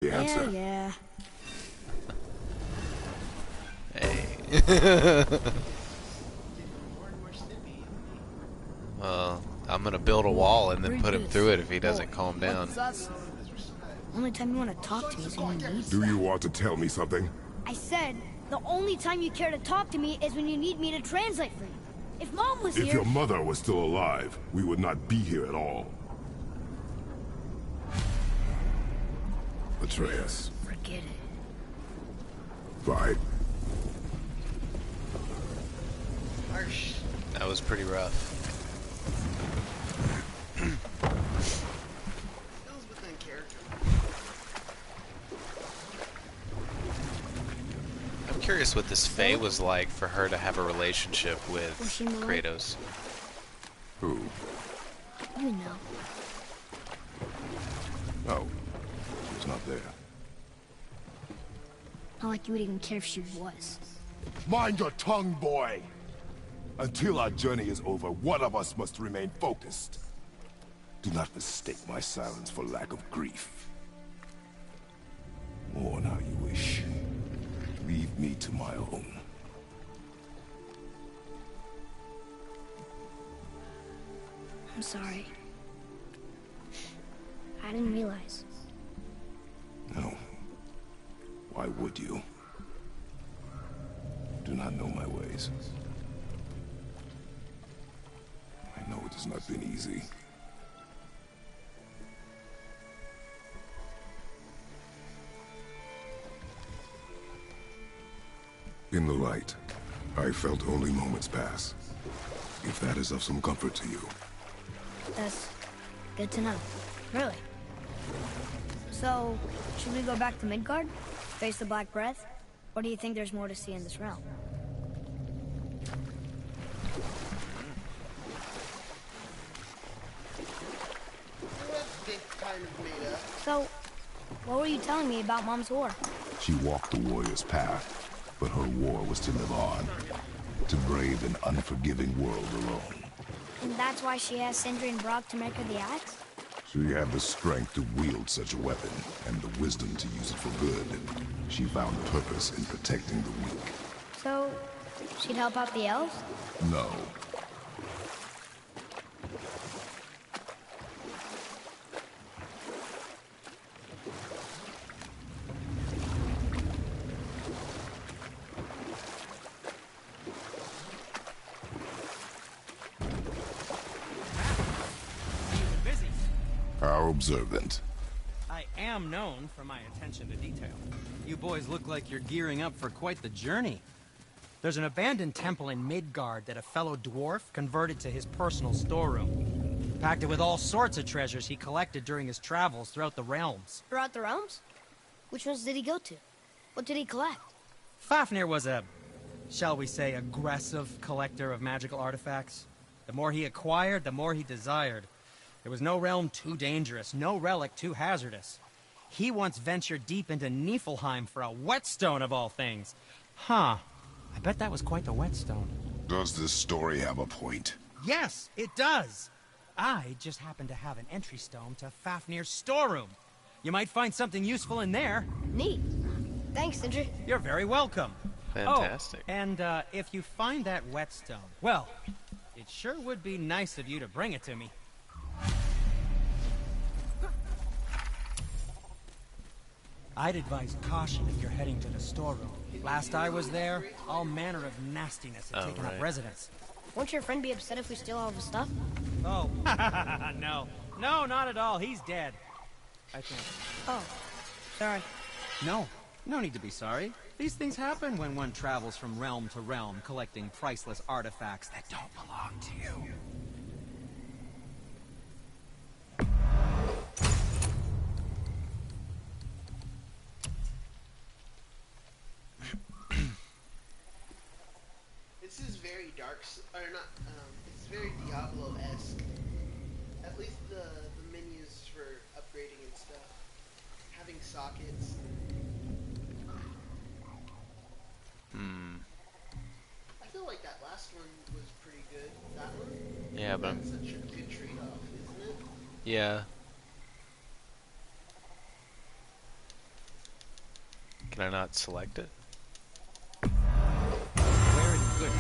The answer. Yeah. Hey. Well, I'm gonna build a wall and then put him through it if he doesn't calm down. Only time you want to talk to me is when you need Do you want to tell me something? I said, the only time you care to talk to me is when you need me to translate for you. If Mom was If here... your mother was still alive, we would not be here at all. Atreus. Forget it. Fine. Harsh. That was pretty rough. Feels within character. I'm curious what this Fae was like for her to have a relationship with Was she in the light? Kratos. Who? You know. Oh. She's not there. Not like you would even care if she was. Mind your tongue, boy! Until our journey is over, one of us must remain focused. Do not mistake my silence for lack of grief. Mourn how you wish. Leave me to my own. I'm sorry. I didn't realize. No. Why would you? Do not know my ways. I know it has not been easy. In the light, I felt only moments pass. If that is of some comfort to you. That's good to know. Really. So, should we go back to Midgard? Face the Black Breath? Or do you think there's more to see in this realm? Big kind of made up. So, what were you telling me about Mom's war? She walked the warrior's path, but her war was to live on. To brave an unforgiving world alone. And that's why she asked Sindri and Brock to make her the axe? She had the strength to wield such a weapon, and the wisdom to use it for good. She found purpose in protecting the weak. So, she'd help out the elves? No. Busy. How observant. I am known for my attention to detail. You boys look like you're gearing up for quite the journey. There's an abandoned temple in Midgard that a fellow dwarf converted to his personal storeroom. Packed it with all sorts of treasures he collected during his travels throughout the realms. Throughout the realms? Which ones did he go to? What did he collect? Fafnir was a, shall we say, aggressive collector of magical artifacts. The more he acquired, the more he desired. There was no realm too dangerous, no relic too hazardous. He once ventured deep into Niflheim for a whetstone of all things. Huh. I bet that was quite the whetstone. Does this story have a point? Yes, it does. I just happen to have an entry stone to Fafnir's storeroom. You might find something useful in there. Neat. Thanks, Sindri. You're very welcome. Fantastic. Oh, and if you find that whetstone, well, it sure would be nice of you to bring it to me. I'd advise caution if you're heading to the storeroom. Last I was there, all manner of nastiness had taken up right. residence. Won't your friend be upset if we steal all of his stuff? Oh, no. No, not at all. He's dead. I think. Oh, sorry. No, no need to be sorry. These things happen when one travels from realm to realm, collecting priceless artifacts that don't belong to you. This is very dark, or not, it's very Diablo-esque. At least the menus for upgrading and stuff. Having sockets. I feel like that last one was pretty good. That one? Yeah, but That's such a good trade-off, isn't it? yeah. Can I not select it? Where in good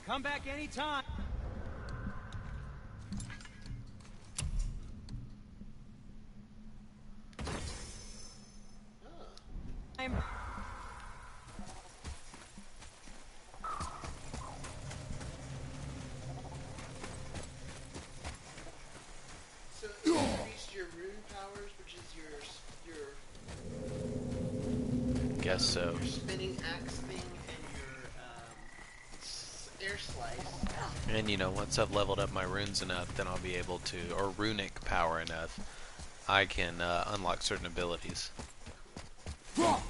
come back anytime. I'm So you increased your rune powers, which is your Guess so. spinning axe thing and your air slice. And you know, once I've leveled up my runes enough, then I'll be able to, or runic power enough, I can unlock certain abilities. That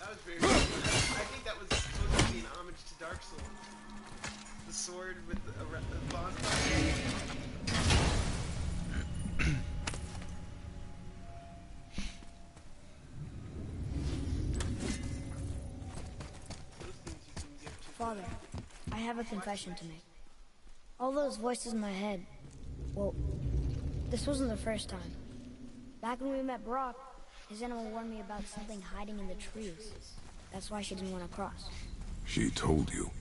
was very cool. I think that was supposed to be an homage to Dark Souls. The sword with the bonfire. Those things you can give to Father, I have a confession to make. All those voices in my head, well, this wasn't the first time. Back when we met Brock, his animal warned me about something hiding in the trees. That's why she didn't want to cross. She told you.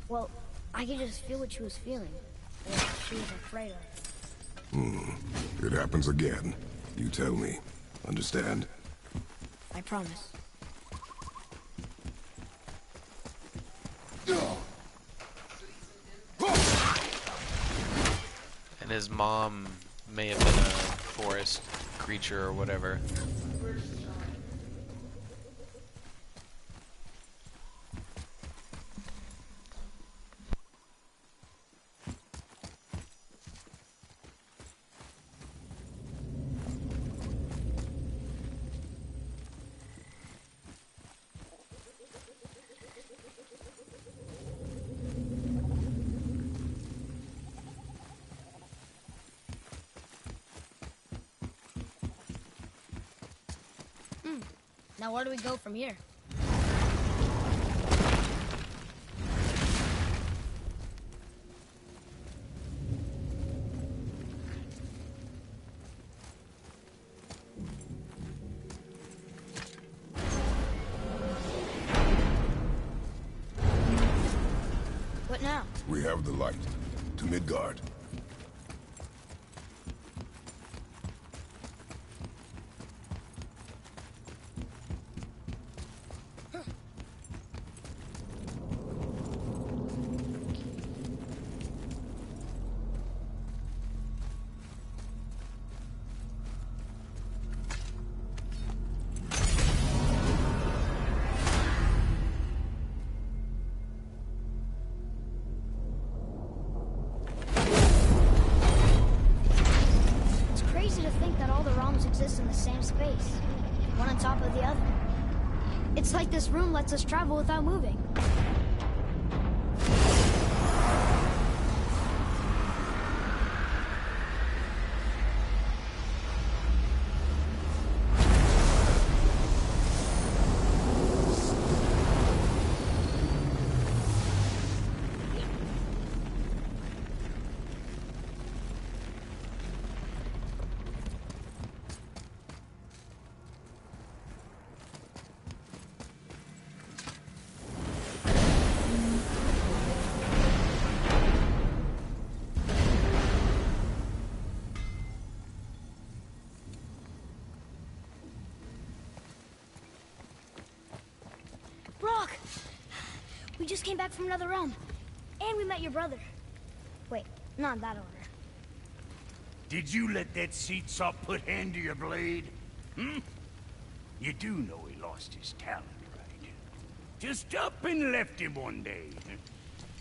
Well, I could just feel what she was feeling. Or she was afraid of. It happens again. You tell me. Understand? I promise. And his mom may have been a forest creature or whatever. Now where do we go from here? What now? We have the light. To Midgard. It's crazy to think that all the realms exist in the same space, one on top of the other. It's like this room lets us travel without moving. Brock! We just came back from another realm. And we met your brother. Wait, not in that order. Did you let that seat sop put hand to your blade? Hmm? You do know he lost his talent, right? Just up and left him one day.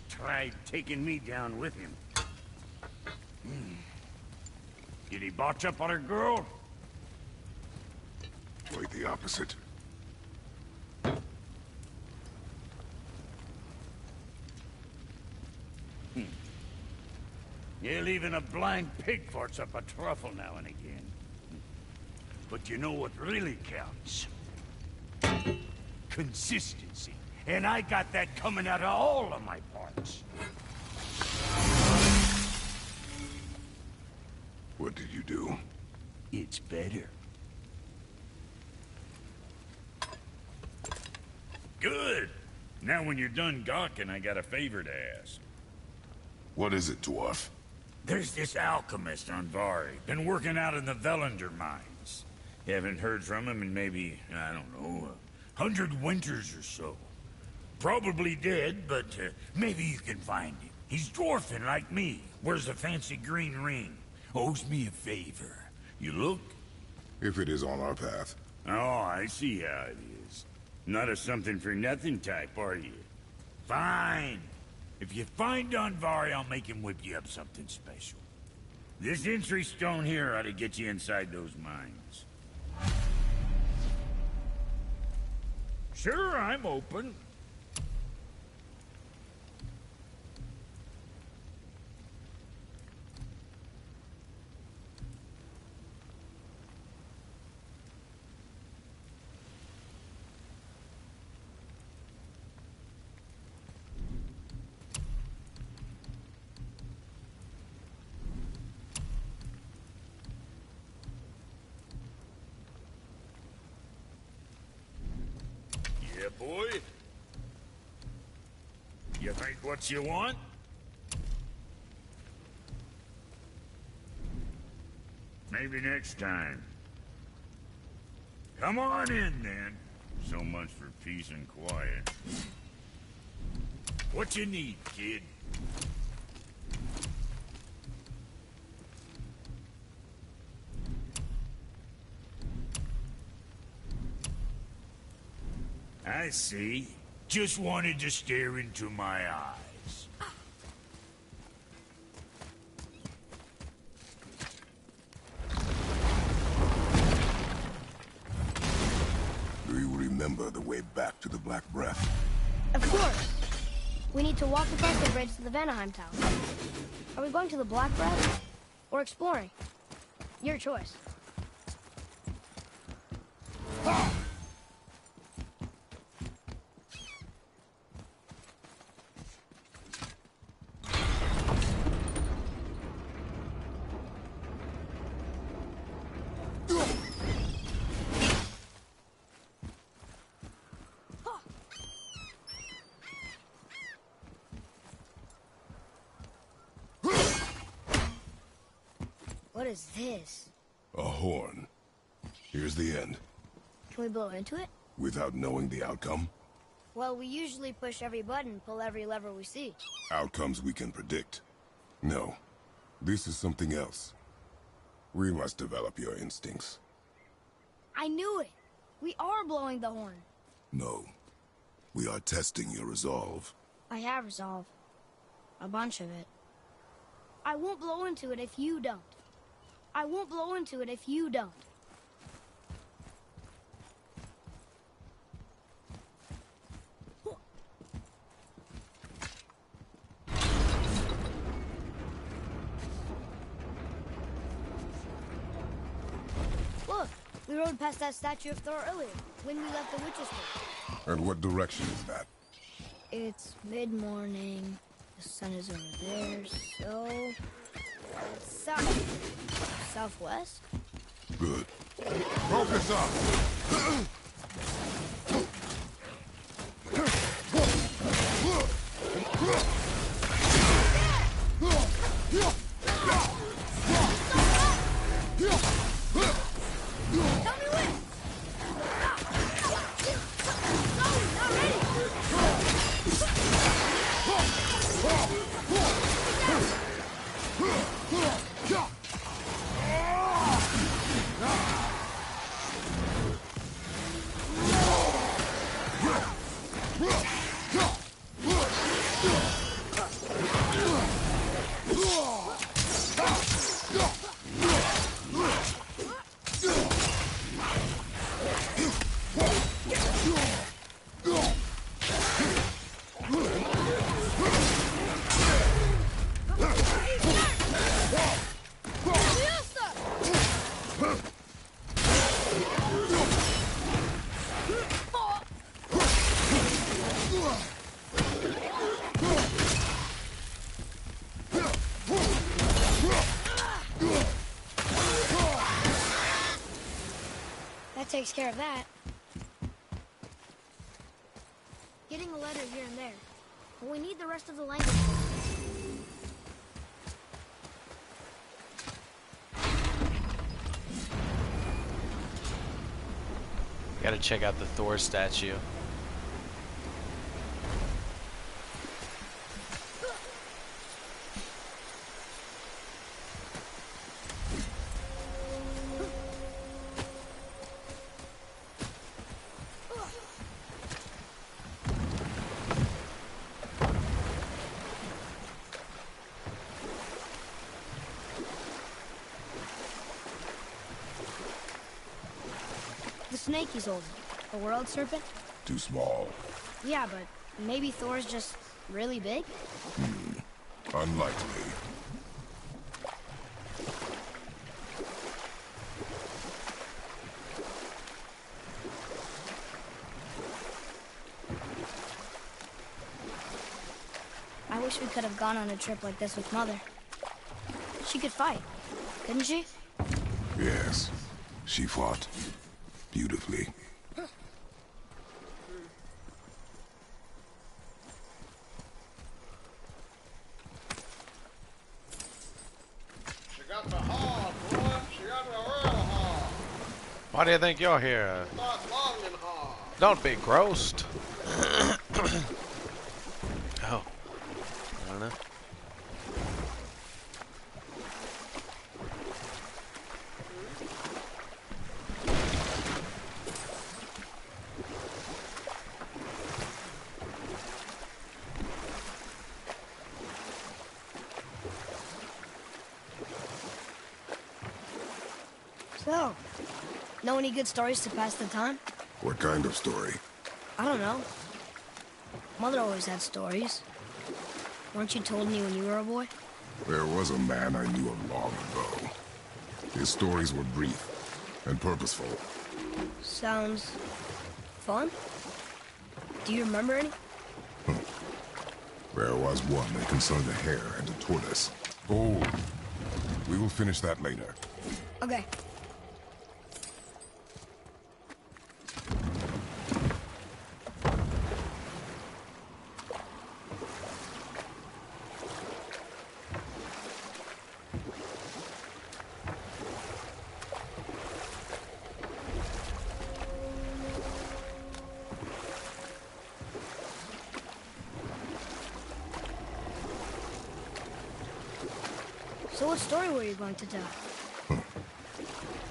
Tried taking me down with him. Did he botch up on a girl? Quite the opposite. Yeah, even a blind pig farts up a truffle now and again. But you know what really counts? Consistency. And I got that coming out of all of my parts. do? It's better. Good. Now when you're done gawking, I got a favor to ask. What is it, dwarf? There's this alchemist on Vari. Been working out in the Velander mines. Haven't heard from him in maybe, I don't know, 100 winters or so. Probably dead, but maybe you can find him. He's dwarfing like me. Wears a fancy green ring. Owes me a favor. You look? If it is on our path. Oh, I see how it is. Not a something-for-nothing type, are you? Fine. If you find Donvari, I'll make him whip you up something special. This entry stone here ought to get you inside those mines. Sure, I'm open. Yeah, boy. You think what you want? Maybe next time. Come on in, then. So much for peace and quiet. What you need, kid? I see. Just wanted to stare into my eyes. Do you remember the way back to the Black Breath? Of course. We need to walk across the bridge to the Vanaheim Tower. Are we going to the Black Breath? Or exploring? Your choice. What is this? A horn. Here's the end. Can we blow into it? Without knowing the outcome? Well, we usually push every button, pull every lever we see. Outcomes we can predict. No. This is something else. We must develop your instincts. I knew it! We are blowing the horn. No. We are testing your resolve. I have resolve. A bunch of it. I won't blow into it if you don't. I won't blow into it if you don't. Look, we rode past that statue of Thor earlier, when we left the Witch's Cave. And what direction is that? It's mid-morning. The sun is over there, so... south. Southwest? Good. Focus up! Tell me when! No, not ready! takes care of that. Getting a letter here and there. But we need the rest of the language. Gotta check out the Thor statue. The snake he's holding. A world serpent? Too small. Yeah, but maybe Thor's just really big? Unlikely. I wish we could have gone on a trip like this with Mother. She could fight, couldn't she? Yes. She fought. Beautifully. She got the hog, boy. She got the real hog. Why do you think you're here? Not long and hog. Don't be grossed. Oh. I don't know. So, know any good stories to pass the time? What kind of story? I don't know. Mother always had stories. Weren't you told me when you were a boy? There was a man I knew of long ago. His stories were brief and purposeful. Sounds fun. Do you remember any? There was one that concerned a hare and a tortoise. Oh, we will finish that later. Okay. So what story were you going to tell?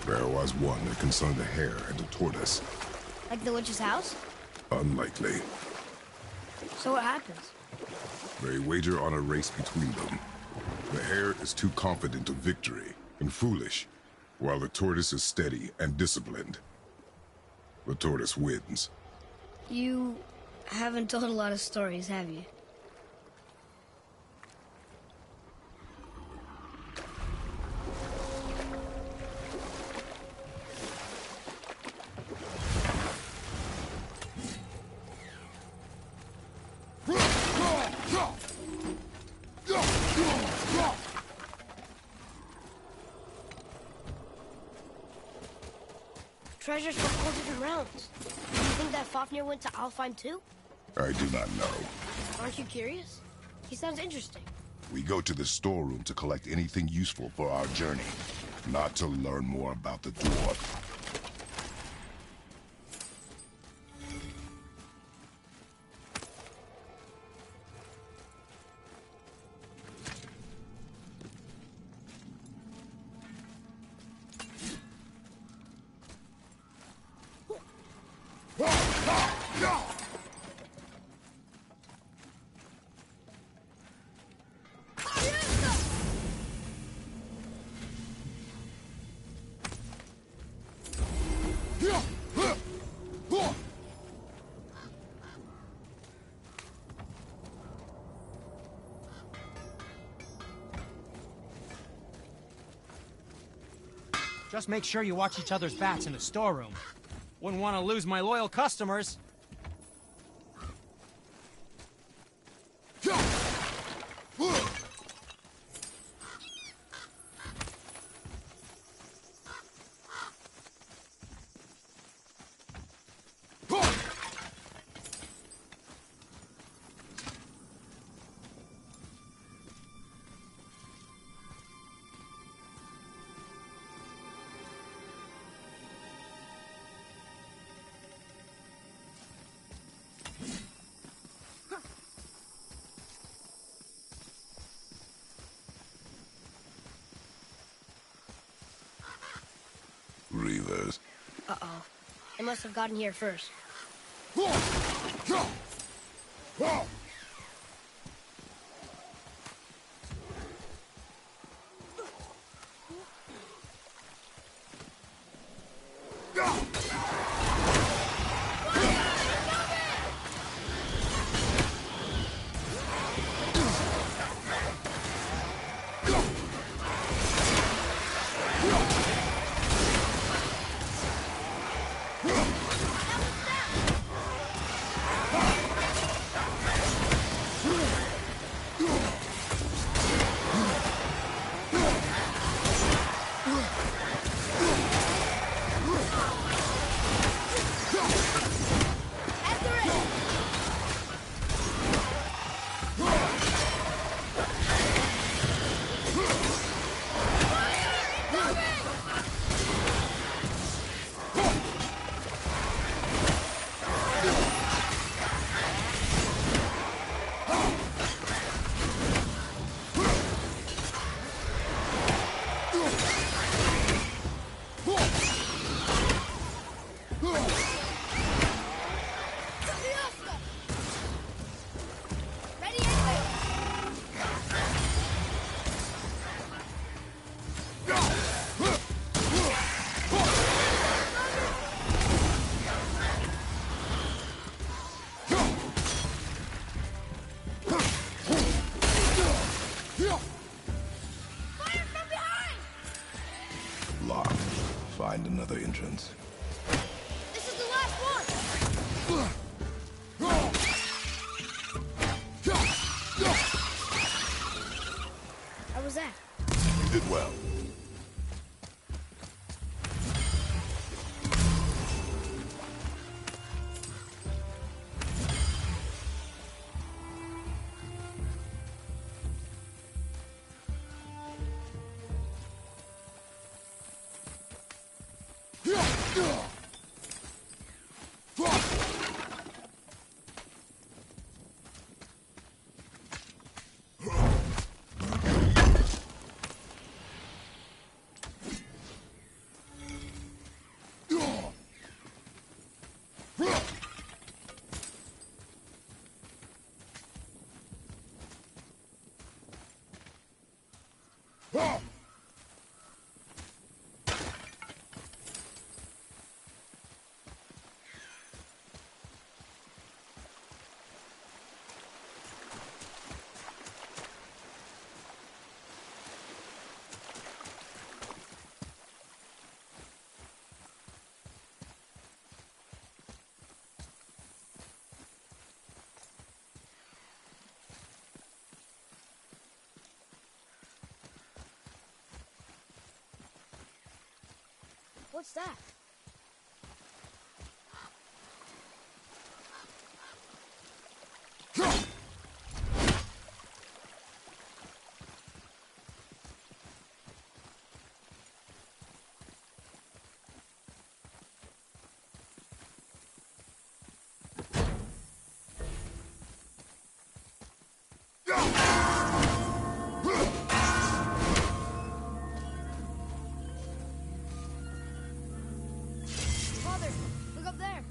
There was one that concerned a hare and a tortoise. Like the witch's house? Unlikely. So what happens? They wager on a race between them. The hare is too confident of victory and foolish, while the tortoise is steady and disciplined. The tortoise wins. You haven't told a lot of stories, have you? Treasures from all different realms. Do you think that Fafnir went to Alfheim too? I do not know. Aren't you curious? He sounds interesting. We go to the storeroom to collect anything useful for our journey, not to learn more about the dwarf. Just make sure you watch each other's backs in the storeroom. Wouldn't want to lose my loyal customers. breathers. Uh-oh. They must have gotten here first. Locked. Find another entrance. This is the last one! How was that? You did well. What's that? Father, look up there.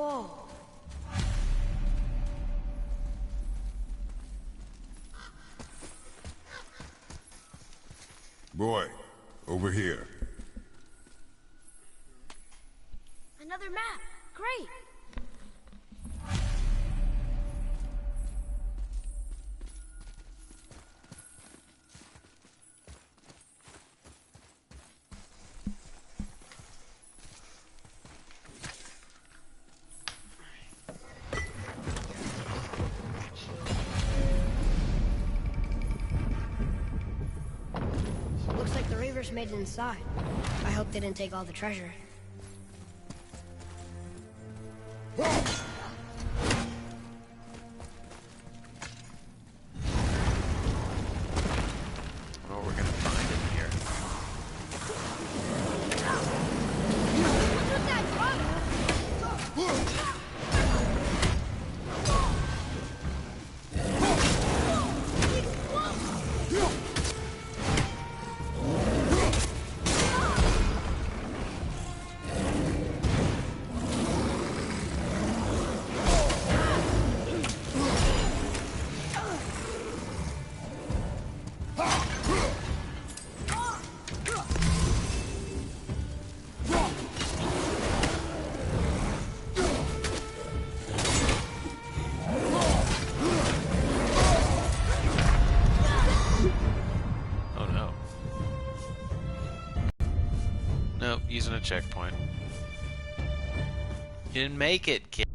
Whoa. Boy, over here. Another map. Great. Looks like the Reavers made it inside. I hope they didn't take all the treasure. What we're gonna find in here. What's with that truck? Oh no. Nope, using a checkpoint. You didn't make it, kid.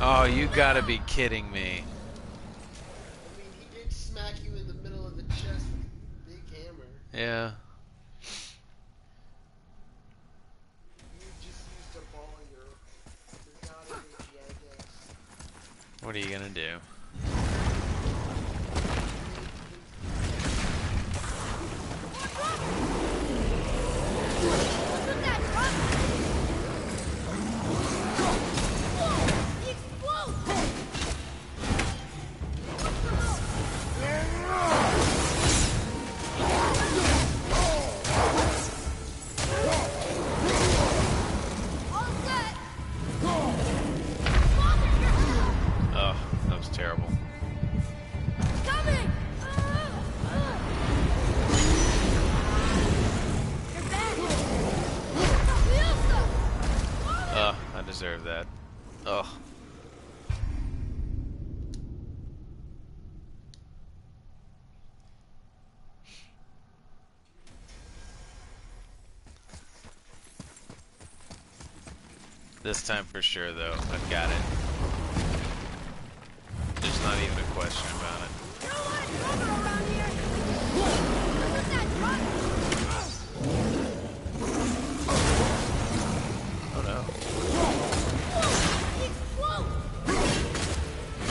Oh, you gotta be kidding me. I mean, he did smack you in the middle of the chest with a big hammer. Yeah. You just used a ball your god jackass. What are you gonna do? What's with that truck? He explodes! All set! Oh, that was terrible. Coming! You're back! Wilson! I deserve that. Ugh. This time for sure, though. I've got it. There's not even a question about it.